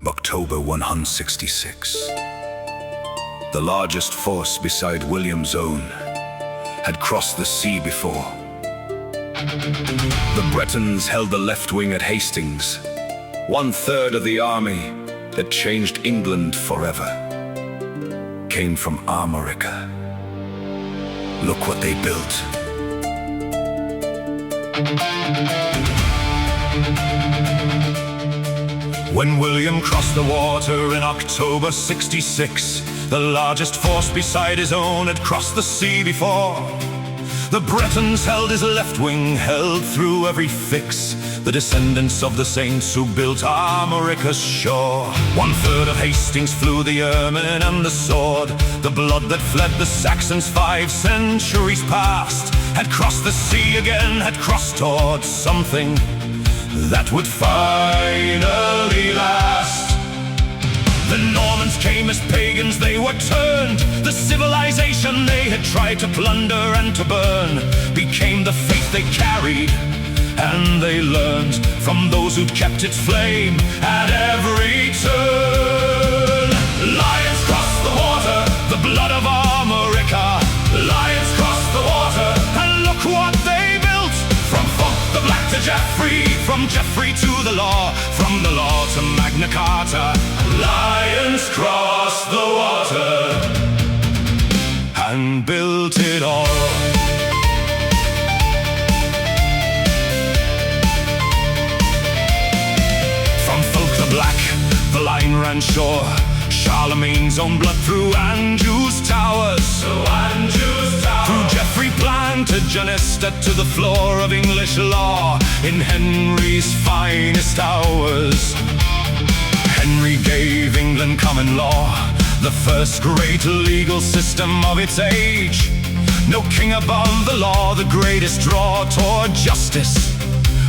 October 166. The largest force beside William's own had crossed the sea before. The Bretons held the left wing at Hastings, 1/3 of the army that changed England forever came from Armorica. Look what they built. When William crossed the water in October 66, the largest force beside his own had crossed the sea before. The Bretons held his left wing, held through every fix, the descendants of the saints who built Armorica's shore. 1/3 of Hastings flew the ermine and the sword. The blood that fled the Saxons 5 centuries past had crossed the sea again, had crossed towards something that would finally last. The Normans came as pagans, they were turned. The civilization they had tried to plunder and to burn became the faith they carried, and they learned from those who'd kept its flame at every turn. Lions crossed the water, the blood of Armorica. Lions crossed the water, and look what they built. From Fulk the Black to Geoffrey, from Geoffrey to the law, from the law to Magna Carta. Lions crossed the water and built it all. From Fulk the Black, the line ran sure. Charlemagne's own blood through Anjou's towers. Through Geoffrey Plantagenet to the floor of English law in Henry's finest hours. Henry gave England common law, the first great legal system of its age. No king above the law, the greatest draw toward justice,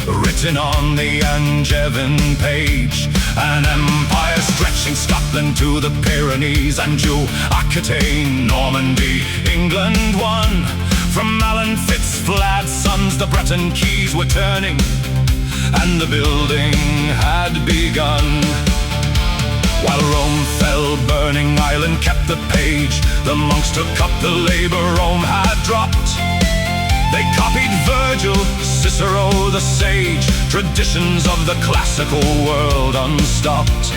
written on the Angevin page. An empire stretching Scotland to the Pyrenees, Anjou, Aquitaine, Normandy, England won. From Alan Fitzflad's sons, the Breton keys were turning, and the building had begun. While Rome fell burning, Ireland kept the page. The monks took up the labor Rome had dropped. They copied Virgil, Cicero the sage, traditions of the classical world unstopped.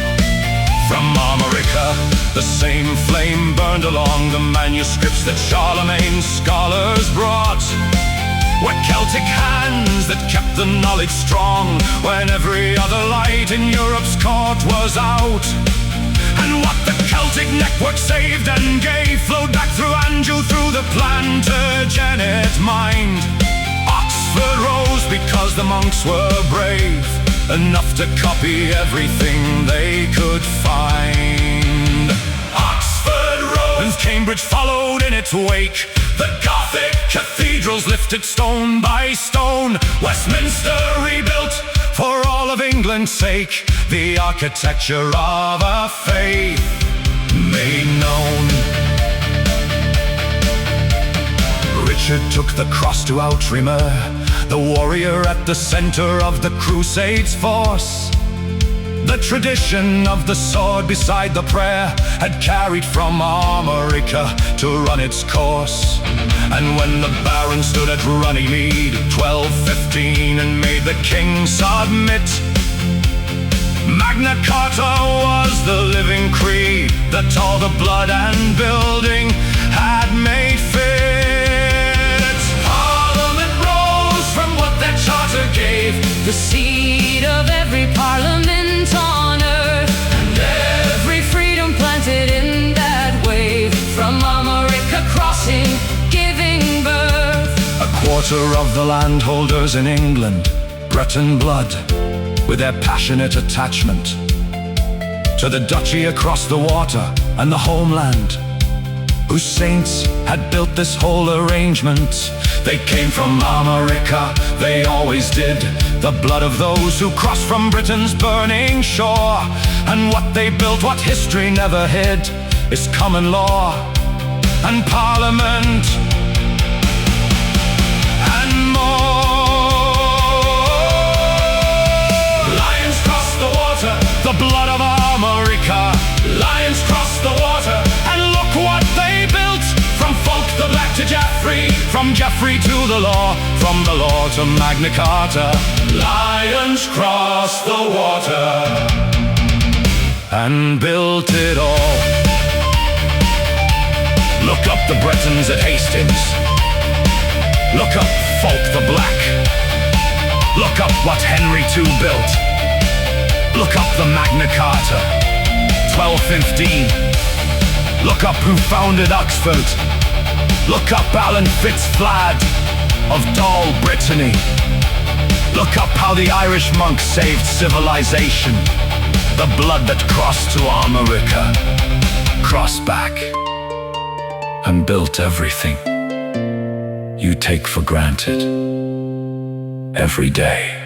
From Armorica, the same flame burned along the manuscripts that Charlemagne's scholars brought. Were Celtic hands that kept the knowledge strong when every other light in Europe's court was out. And what the Celtic network saved and gave flowed back through Anjou, through the Plantagenet mind. Oxford rose because the monks were brave enough to copy everything they could find. Oxford rose, and Cambridge followed in its wake. The Gothic cathedrals lifted stone by stone. Westminster rebuilt for all of England's sake, the architecture of a faith made known. Richard took the cross to Outremer, the warrior at the center of the Crusades' force. The tradition of the sword beside the prayer had carried from Armorica to run its course. And when the baron stood at Runnymede 1215 and made the king submit, Magna Carta was the living creed that all the blood and building had made fit. Parliament rose from what that charter gave, the seed of every parliament on earth, and every freedom planted in that wave, from Armorica crossing, giving birth. A quarter of the landholders in England, Breton blood, with their passionate attachment to the duchy across the water and the homeland, whose saints had built this whole arrangement. They came from Armorica, they always did, the blood of those who crossed from Britain's burning shore. And what they built, what history never hid, is common law and parliament and more. Lions crossed the water, the blood of Armorica. From Geoffrey to the law, from the law to Magna Carta, lions crossed the water and built it all. Look up the Bretons at Hastings. Look up Fulk the Black. Look up what Henry II built. Look up the Magna Carta, 1215. Look up who founded Oxford. Look up Alan Fitzflad of Dol, Brittany. Look up how the Irish monks saved civilization. The blood that crossed to Armorica, crossed back and built everything you take for granted every day.